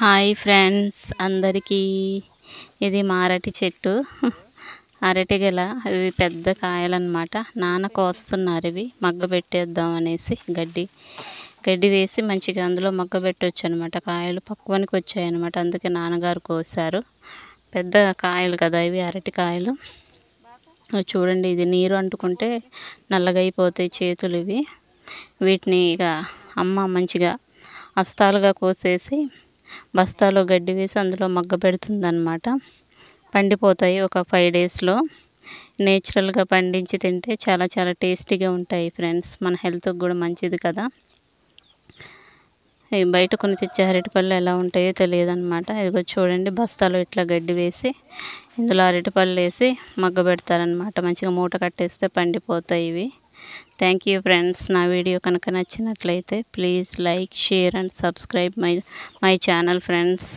Hi friends అందరికీ. ఇది మారటి చెట్టు. అరటి గెల ఇవి పెద్ద కాయలన్నమాట. నాన్న కోస్తున్నారు. ఇవి మగ్గ పెట్టేద్దాం అనేసి గడ్డి వేసి మంచిగా అందులో మగ్గ పెట్టవచ్చు అనమాట. కాయలు పక్వానికి వచ్చాయన్నమాట. అందుకే నాన్నగారు కోసారు. పెద్ద కాయలు కదా ఇవి, అరటి కాయలు. చూడండి, ఇది నీరు అంటుకుంటే నల్లగా అయిపోతాయి చేతులు ఇవి. వీటిని ఇక అమ్మ మంచిగా హస్తాలుగా కోసేసి బస్తాలో గడ్డి వేసి అందులో మగ్గ పెడుతుందన్నమాట. పండిపోతాయి ఒక 5 డేస్లో. నేచురల్గా పండించి తింటే చాలా చాలా టేస్టీగా ఉంటాయి ఫ్రెండ్స్. మన హెల్త్కి కూడా మంచిది కదా. బయట కొని తెచ్చే అరటిపళ్ళు ఎలా ఉంటాయో తెలియదు అనమాట. ఇదిగో చూడండి, బస్తాలో ఇట్లా గడ్డి వేసి ఇందులో అరటిపళ్ళు వేసి మగ్గ పెడతారనమాట. మంచిగా మూట కట్టేస్తే పండిపోతాయి ఇవి. Thank you friends. నా వీడియో కనుక నచ్చినట్లయితే please like, share and subscribe my channel friends.